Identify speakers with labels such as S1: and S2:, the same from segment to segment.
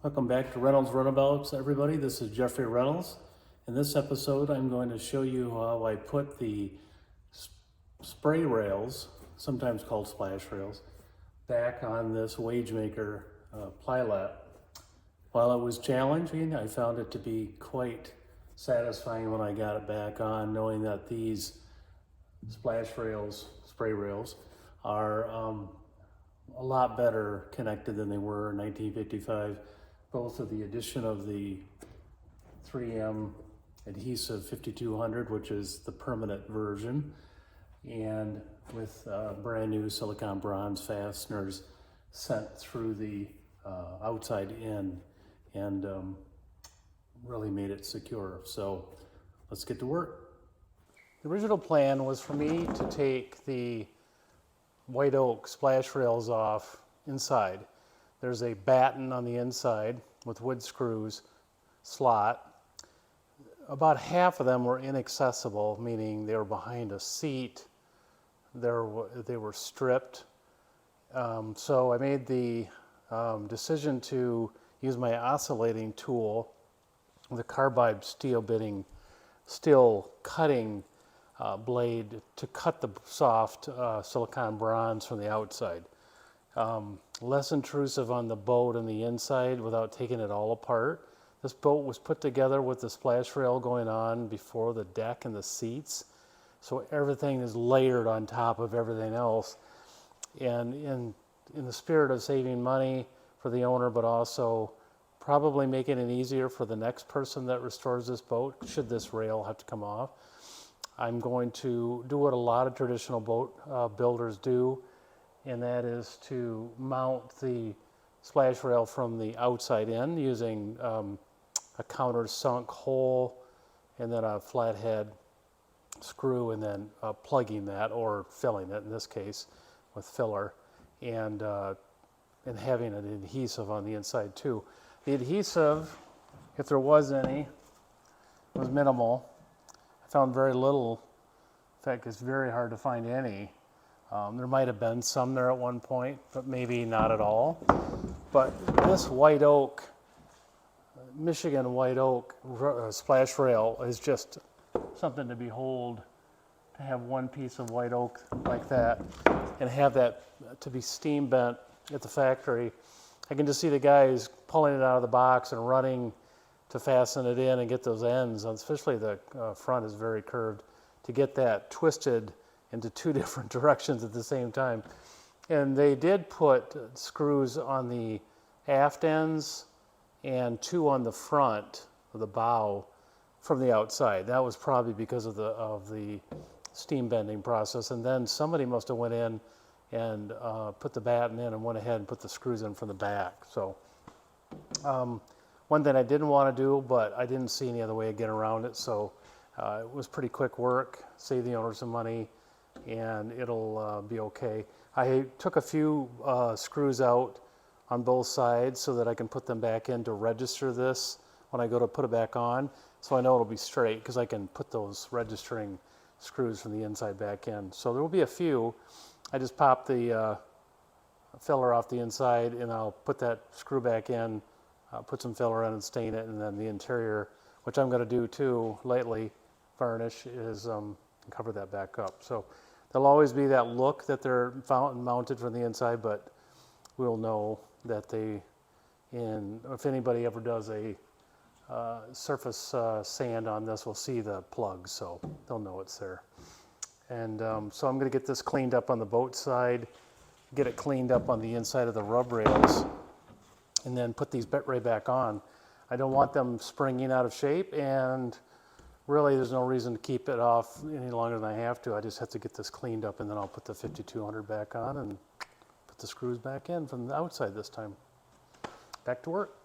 S1: Welcome back to Reynolds Runabouts, everybody. This is Jeffrey Reynolds. In this episode, I'm going to show you how I put the spray rails, sometimes called splash rails, back on this Wagemaker Ply-Lap. While it was challenging, I found it to be quite satisfying when I got it back on, knowing that these splash rails, spray rails, are a lot better connected than they were in 1955. Both of the addition of the 3M adhesive 5200, which is the permanent version, and with brand new silicone bronze fasteners sent through the outside in, and really made it secure. So let's get to work. The original plan was for me to take the white oak splash rails off inside. There's a batten on the inside with wood screws, slot. About half of them were inaccessible, meaning they were behind a seat. They were stripped. So I made the decision to use my oscillating tool, the carbide steel cutting blade, to cut the soft silicone bronze from the outside. Less intrusive on the boat and the inside without taking it all apart. This boat was put together with the splash rail going on before the deck and the seats, so everything is layered on top of everything else. And in the spirit of saving money for the owner, but also probably making it easier for the next person that restores this boat, should this rail have to come off, I'm going to do what a lot of traditional boat builders do, and that is to mount the splash rail from the outside in using a countersunk hole and then a flathead screw, and then plugging that, or filling it in this case with filler, and having an adhesive on the inside too. The adhesive, if there was any, was minimal. I found very little. In fact, it's very hard to find any. There might have been some there at one point, but maybe not at all. But this white oak, Michigan white oak splash rail is just something to behold. To have one piece of white oak like that and have that to be steam bent at the factory. I can just see the guys pulling it out of the box and running to fasten it in and get those ends, especially the front is very curved, to get that twisted into two different directions at the same time. And they did put screws on the aft ends and two on the front of the bow from the outside. That was probably because of the steam bending process. And then somebody must have went in and put the batten in and went ahead and put the screws in from the back. So one thing I didn't want to do, but I didn't see any other way to get around it, so it was pretty quick work, save the owner some money, and it'll be okay. I took a few screws out on both sides so that I can put them back in to register this when I go to put it back on, so I know it'll be straight, because I can put those registering screws from the inside back in. So there will be a few. I just pop the filler off the inside, and I'll put that screw back in, put some filler in and stain it, and then the interior, which I'm going to do too lately, varnish, is cover that back up. So there'll always be that look that they're mounted from the inside, but we'll know that if anybody ever does a surface sand on this, we'll see the plugs, so they'll know it's there. And so I'm going to get this cleaned up on the boat side, get it cleaned up on the inside of the rub rails, and then put these right back on. I don't want them springing out of shape, and really there's no reason to keep it off any longer than I have to. I just have to get this cleaned up, and then I'll put the 5200 back on and put the screws back in from the outside this time. Back to work.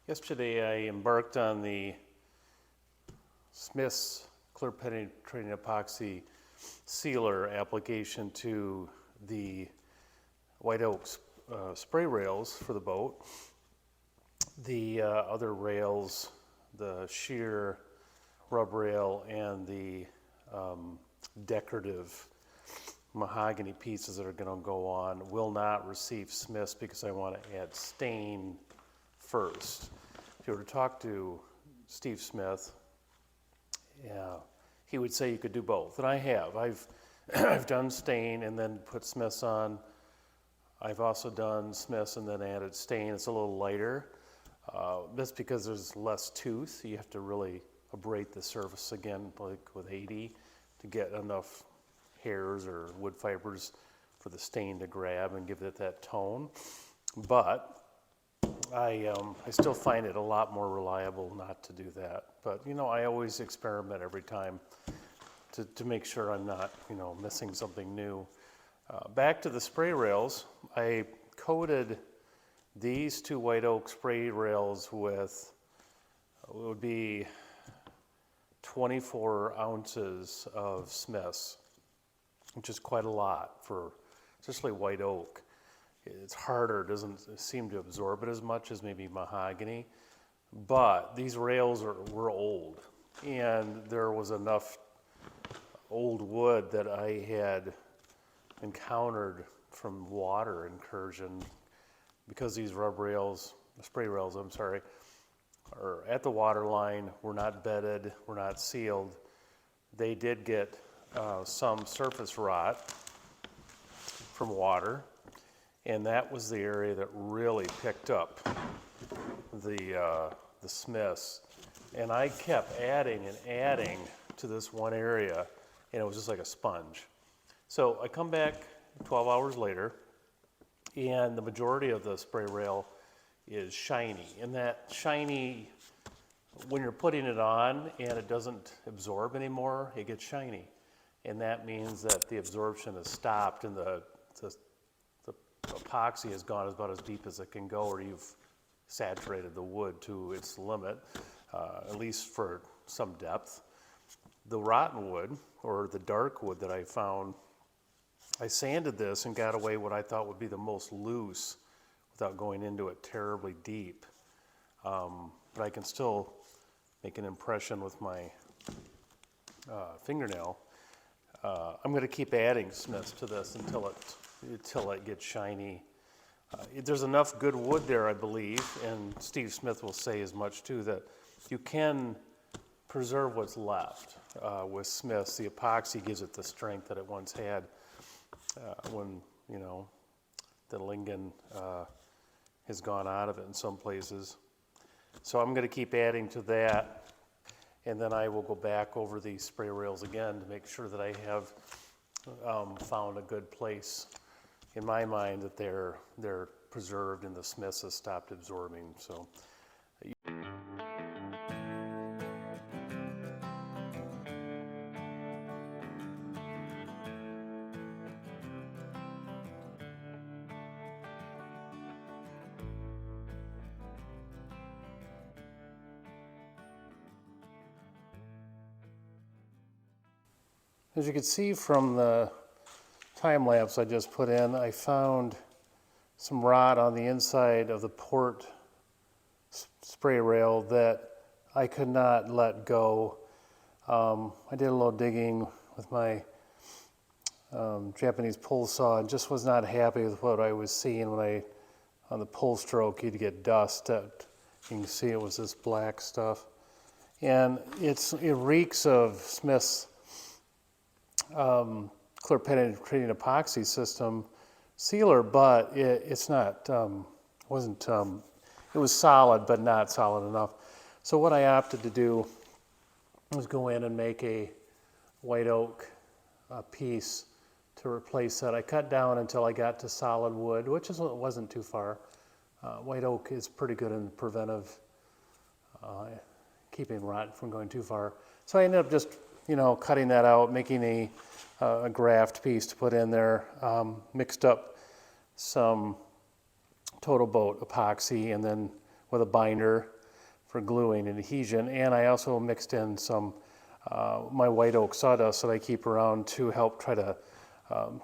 S1: Yesterday I embarked on the Smith's clear penetrating epoxy sealer application to the white oak spray rails for the boat. The other rails, the sheer rub rail and the decorative mahogany pieces that are going to go on will not receive Smiths because I want to add stain first. If you were to talk to Steve Smith, yeah, he would say you could do both, and I have. I've done stain and then put Smiths on. I've also done Smiths and then added stain. It's a little lighter. That's because there's less tooth. You have to really abrade the surface again, like with 80, to get enough hairs or wood fibers for the stain to grab and give it that tone. But I still find it a lot more reliable not to do that. But you know, I always experiment every time to make sure I'm not, you know, missing something new. Back to the spray rails, I coated these two white oak spray rails with, it would be 24 ounces of Smiths, which is quite a lot for especially white oak. It's harder, doesn't seem to absorb it as much as maybe mahogany, but these rails were old, and there was enough old wood that I had encountered from water incursion, because these spray rails, I'm sorry, are at the water line, were not bedded, were not sealed. They did get some surface rot from water, and that was the area that really picked up the Smiths. And I kept adding and adding to this one area, and it was just like a sponge. So I come back 12 hours later, and the majority of the spray rail is shiny. And that shiny, when you're putting it on and it doesn't absorb anymore, it gets shiny. And that means that the absorption has stopped, and the epoxy has gone about as deep as it can go, or you've saturated the wood to its limit, at least for some depth. The rotten wood, or the dark wood that I found, I sanded this and got away what I thought would be the most loose without going into it terribly deep. But I can still make an impression with my fingernail. I'm going to keep adding Smiths to this until it gets shiny. There's enough good wood there, I believe, and Steve Smith will say as much too, that you can preserve what's left with Smiths. The epoxy gives it the strength that it once had when, you know, the lignin has gone out of it in some places. So I'm going to keep adding to that, and then I will go back over these spray rails again to make sure that I have found a good place in my mind that they're preserved and the Smiths has stopped absorbing. So. As you can see from the time lapse I just put in, I found some rot on the inside of the port spray rail that I could not let go. I did a little digging with my Japanese pull saw and just was not happy with what I was seeing when on the pull stroke, you'd get dust. You can see it was this black stuff. And it reeks of Smith's clear penetrating epoxy system sealer, but it's not, it was solid, but not solid enough. So what I opted to do was go in and make a white oak piece to replace that. I cut down until I got to solid wood, which wasn't too far. White oak is pretty good in preventive, keeping rot from going too far. So I ended up just, you know, cutting that out, making a graft piece to put in there, mixed up some TotalBoat Expoxy and then with a binder for gluing and adhesion. And I also mixed in some my white oak sawdust that I keep around to help try to you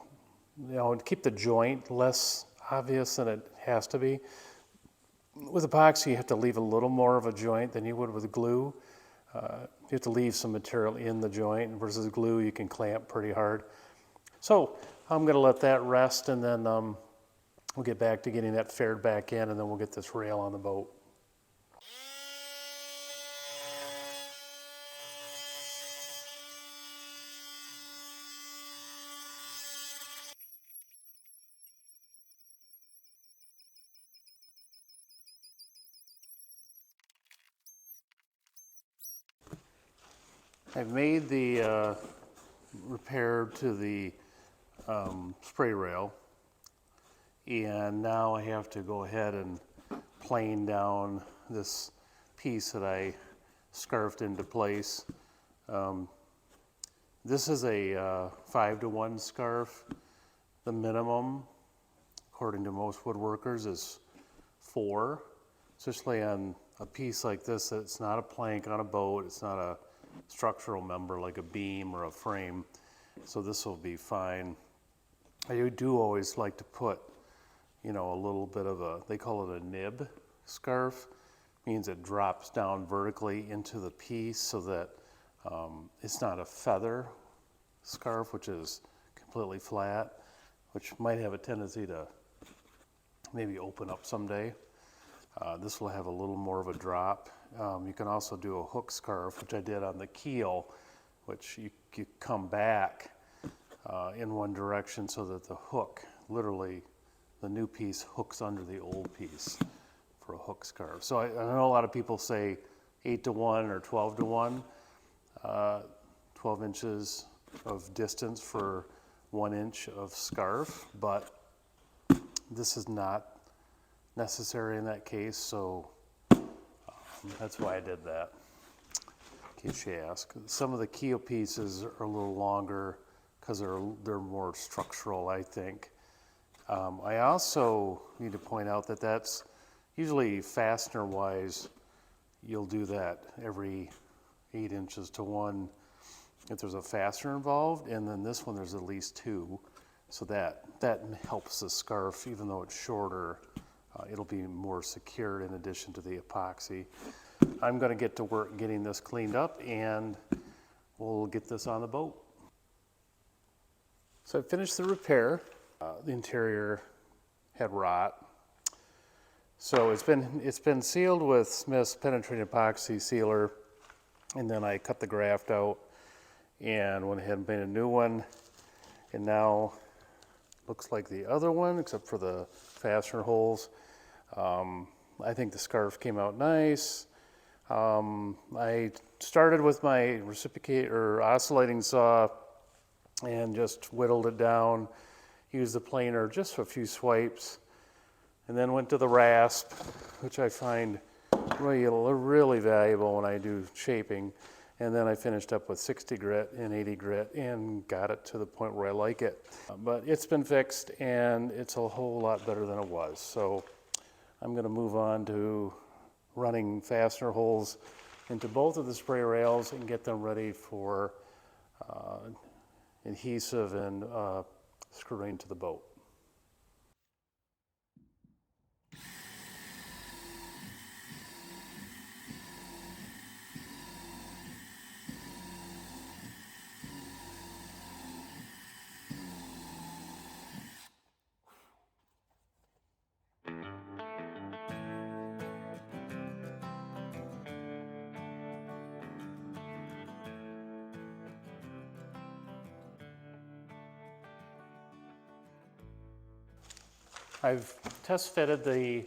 S1: know, keep the joint less obvious than it has to be. With epoxy, you have to leave a little more of a joint than you would with glue. You have to leave some material in the joint, versus glue you can clamp pretty hard. So I'm going to let that rest, and then we'll get back to getting that faired back in, and then we'll get this rail on the boat. I've made the repair to the spray rail, and now I have to go ahead and plane down this piece that I scarfed into place. This is a 5-to-1 scarf. The minimum, according to most woodworkers, is 4, especially on a piece like this. It's not a plank on a boat, it's not a structural member like a beam or a frame, so this will be fine. I do always like to put, you know, a little bit of a, they call it a nib scarf, means it drops down vertically into the piece so that it's not a feather scarf, which is completely flat, which might have a tendency to maybe open up someday. This will have a little more of a drop. You can also do a hook scarf, which I did on the keel, which you come back in one direction so that the hook, literally the new piece hooks under the old piece for a hook scarf. So I know a lot of people say 8-to-1 or 12-to-1, 12 inches of distance for 1 inch of scarf, but this is not necessary in that case, so that's why I did that, in case you ask. Some of the keel pieces are a little longer because they're more structural, I think. I also need to point out that that's usually fastener-wise, you'll do that every 8 inches to 1 if there's a fastener involved, and then this one there's at least 2, so that helps the scarf. Even though it's shorter, it'll be more secured in addition to the epoxy. I'm going to get to work getting this cleaned up, and we'll get this on the boat. So I finished the repair. The interior had rot, so it's been sealed with Smith's penetrating epoxy sealer, and then I cut the graft out and went ahead and made a new one, and now looks like the other one except for the fastener holes. I think the scarf came out nice. I started with my reciprocate or oscillating saw and just whittled it down, used the planer just for a few swipes, and then went to the rasp, which I find really valuable when I do shaping. And then I finished up with 60 grit and 80 grit and got it to the point where I like it. But it's been fixed and it's a whole lot better than it was. So I'm going to move on to running fastener holes into both of the spray rails and get them ready for adhesive and screwing to the boat. I've test fitted the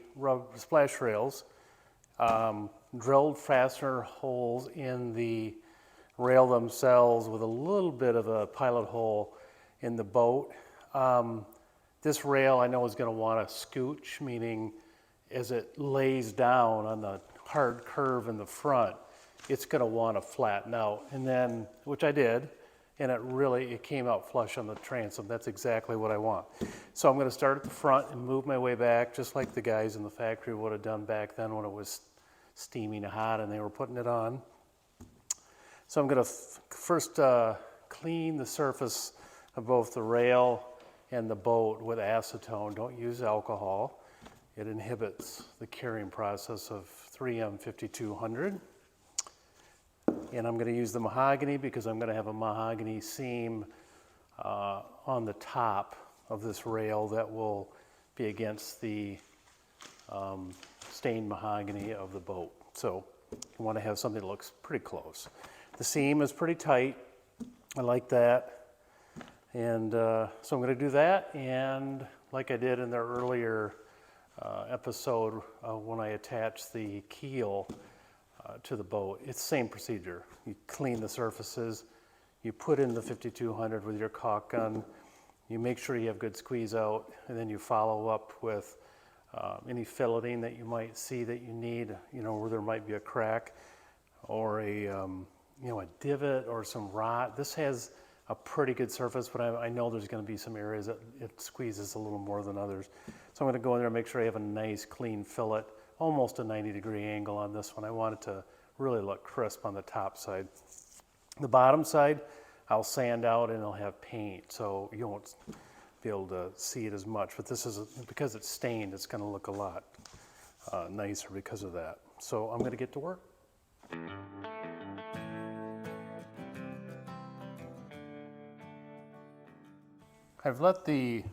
S1: splash rails, drilled fastener holes in the rail themselves with a little bit of a pilot hole in the boat. This rail I know is going to want a scooch, meaning as it lays down on the hard curve in the front, it's going to want to flatten out, and then, which I did, and it came out flush on the transom. That's exactly what I want. So I'm going to start at the front and move my way back, just like the guys in the factory would have done back then when it was steaming hot and they were putting it on. So I'm going to first clean the surface of both the rail and the boat with acetone. Don't use alcohol. It inhibits the curing process of 3M5200. And I'm going to use the mahogany because I'm going to have a mahogany seam on the top of this rail that will be against the stained mahogany of the boat. So you want to have something that looks pretty close. The seam is pretty tight. I like that. And so I'm going to do that, and like I did in the earlier episode when I attached the keel, to the boat. It's the same procedure. You clean the surfaces, you put in the 5200 with your caulk gun, you make sure you have good squeeze out, and then you follow up with any filleting that you might see that you need, where there might be a crack or a divot or some rot. This has a pretty good surface, but I know there's going to be some areas that it squeezes a little more than others. So I'm going to go in there and make sure I have a nice clean fillet, almost a 90-degree angle on this one. I want it to really look crisp on the top side. The bottom side, I'll sand out and it'll have paint, so you won't be able to see it as much. But this is, because it's stained, it's going to look a lot nicer because of that. So I'm going to get to work. I've let the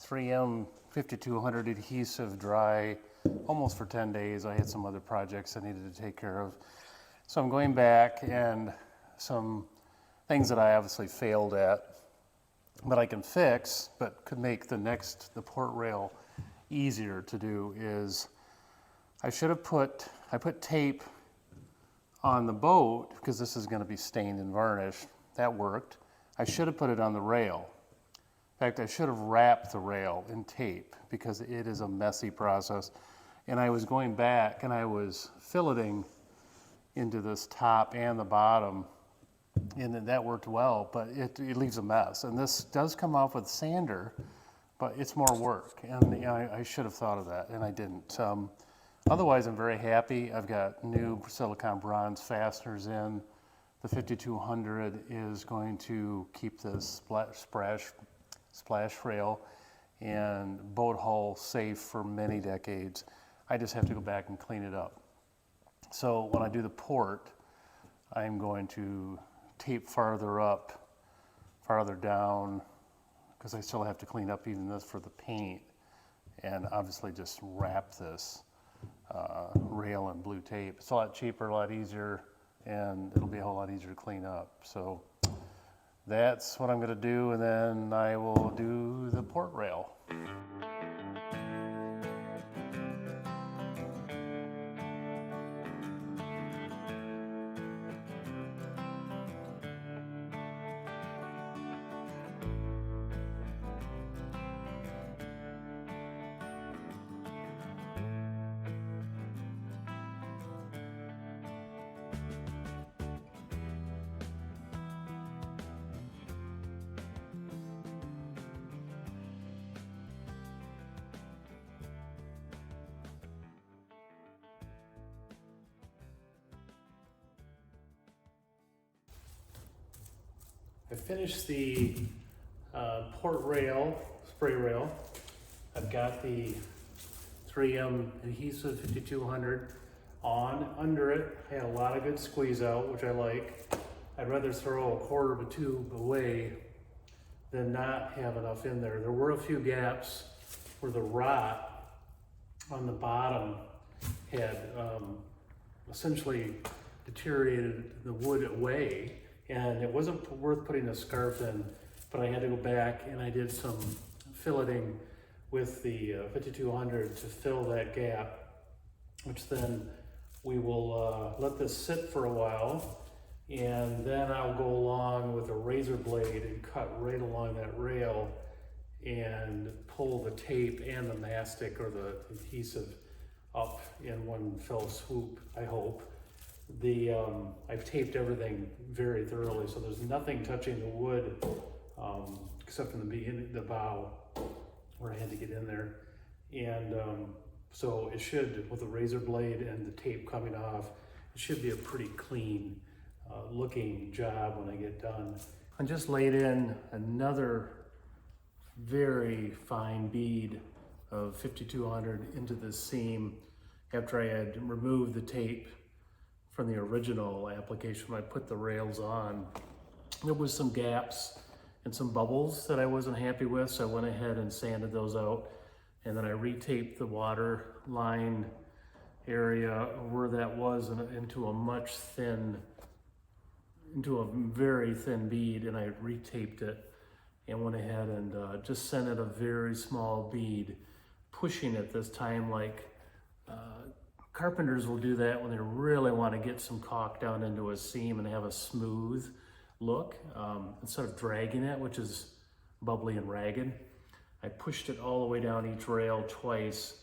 S1: 3M 5200 adhesive dry almost for 10 days. I had some other projects I needed to take care of. So I'm going back, and some things that I obviously failed at, but I can fix, but could make the port rail easier to do, is I put tape on the boat because this is going to be stained and varnished. That worked. I should have put it on the rail. In fact, I should have wrapped the rail in tape because it is a messy process. And I was going back and I was filleting into this top and the bottom, and that worked well, but it leaves a mess. And this does come off with sander, but it's more work. And I should have thought of that, and I didn't. Otherwise, I'm very happy. I've got new silicone bronze fasteners in. The 5200 is going to keep this splash rail and boat hull safe for many decades. I just have to go back and clean it up. So when I do the port, I'm going to tape farther up, farther down, because I still have to clean up even this for the paint, and obviously just wrap this rail in blue tape. It's a lot cheaper, a lot easier, and it'll be a whole lot easier to clean up. So that's what I'm going to do, and then I will do the port rail. I finished the port rail, spray rail. I've got the 3M adhesive 5200 on. Under it, I had a lot of good squeeze out, which I like. I'd rather throw a quarter of a tube away than not have enough in there. There were a few gaps where the rot on the bottom had essentially deteriorated the wood away, and it wasn't worth putting a scarf in, but I had to go back and I did some filleting with the 5200 to fill that gap, which then we will let this sit for a while, and then I'll go along with a razor blade and cut right along that rail and pull the tape and the mastic or the adhesive up in one fell swoop, I hope. I've taped everything very thoroughly, so there's nothing touching the wood except in the bow where I had to get in there. And so it should, with the razor blade and the tape coming off, it should be a pretty clean looking job when I get done. I just laid in another very fine bead of 5200 into this seam after I had removed the tape from the original application when I put the rails on. There was some gaps and some bubbles that I wasn't happy with, so I went ahead and sanded those out, and then I retaped the water line area where that was into a very thin bead, and I retaped it and went ahead and just sent it a very small bead, pushing it this time like Carpenters will do that when they really want to get some caulk down into a seam and have a smooth look, instead of dragging it, which is bubbly and ragged. I pushed it all the way down each rail twice,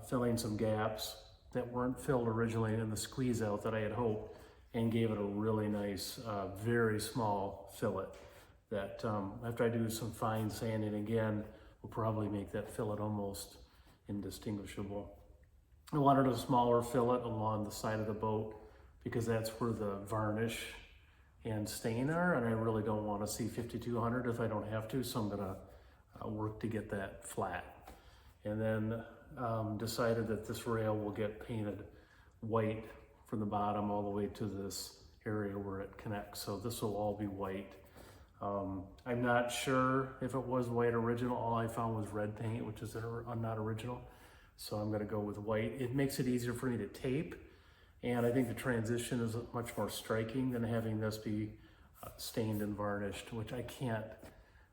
S1: filling some gaps that weren't filled originally in the squeeze out that I had hoped, and gave it a really nice, very small fillet that after I do some fine sanding again, will probably make that fillet almost indistinguishable. I wanted a smaller fillet along the side of the boat because that's where the varnish and stain are, and I really don't want to see 5200 if I don't have to, so I'm gonna work to get that flat. And then decided that this rail will get painted white from the bottom all the way to this area where it connects. So this will all be white. I'm not sure if it was white original. All I found was red paint, which is not original. So I'm gonna go with white. It makes it easier for me to tape. And I think the transition is much more striking than having this be stained and varnished, which I can't,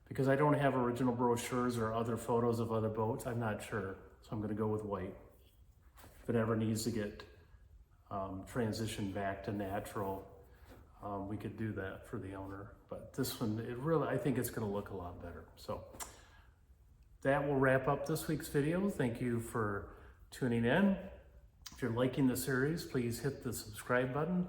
S1: because I don't have original brochures or other photos of other boats. I'm not sure, so I'm gonna go with white. If it ever needs to get transitioned back to natural, we could do that for the owner. But this one, I think it's gonna look a lot better. So that will wrap up this week's video. Thank you for tuning in. If you're liking the series, please hit the subscribe button.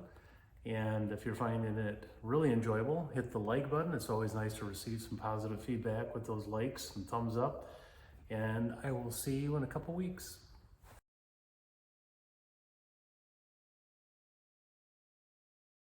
S1: And if you're finding it really enjoyable, hit the like button. It's always nice to receive some positive feedback with those likes and thumbs up. And I will see you in a couple weeks.